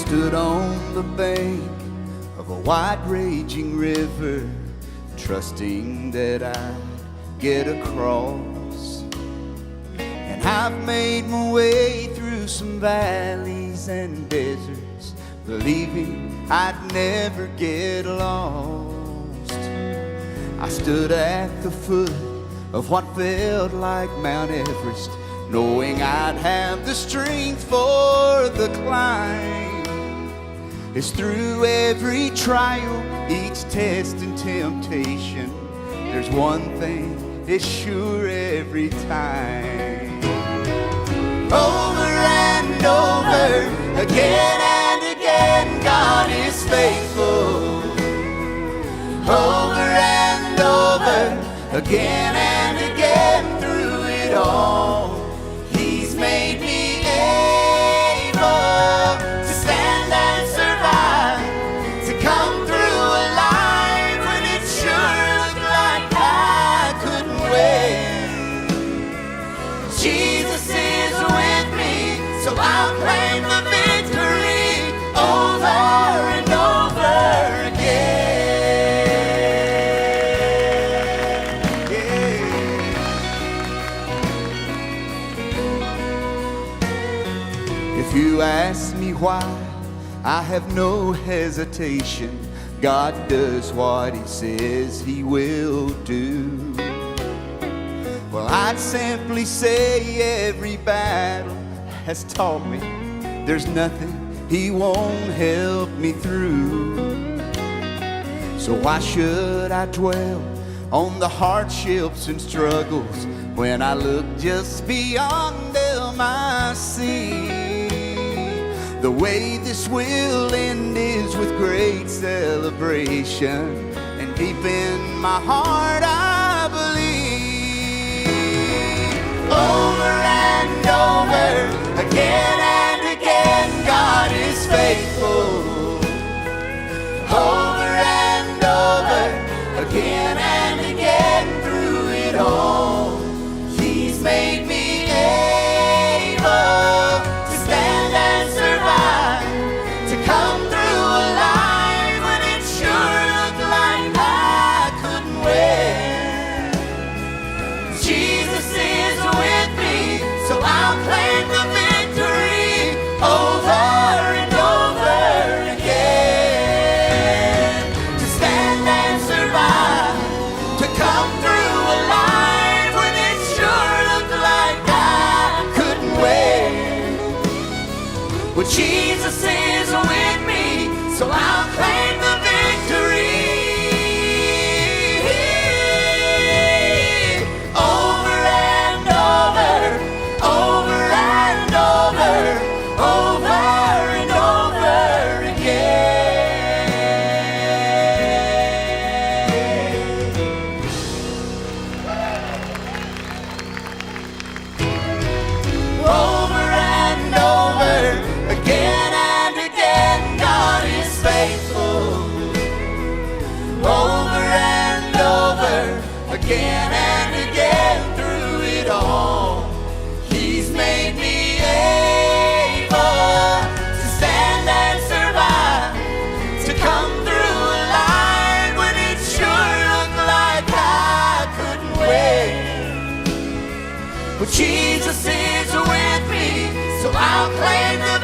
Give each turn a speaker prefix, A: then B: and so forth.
A: stood on the bank of a wide raging river, trusting that I'd get across. And I've made my way through some valleys and deserts, believing I'd never get lost. I stood at the foot of what felt like Mount Everest, knowing I'd have the strength for the climb. It's through every trial, each test and temptation, there's one thing, it's sure every time. Over and over, again and again, God is faithful. Over and over, again and again, through it all, He's made me able to stand and survive, to come through alive when it sure looked like I couldn't win. Jesus is with me, so I'll claim the victory over and over again. Yeah. If you ask me why, I have no hesitation. God does what He says He will do. Well, I'd simply say every battle has taught me there's nothing He won't help me through. So why should I dwell on the hardships and struggles when I look just beyond them I see? The way this will end is with great celebration, and deep in my heart I believe. Over and over, again and again, God is faithful. Over and over, again and again, through it all, He's made me able to stand and survive, to come through alive when it sure looked like I couldn't win. Jesus is with me, so I'll claim the victory over and over again. To stand and survive, to come through alive when it sure looked like I couldn't win. Well, Jesus is with me, so I'll claim the victory. Over and over, over and over, over and over again. Over and over, again and again, God is faithful. Over and over, again and again, through it all, He's made me able to stand and survive, to come through alive when it sure looked like I couldn't win. But Jesus is with me, so I'll claim the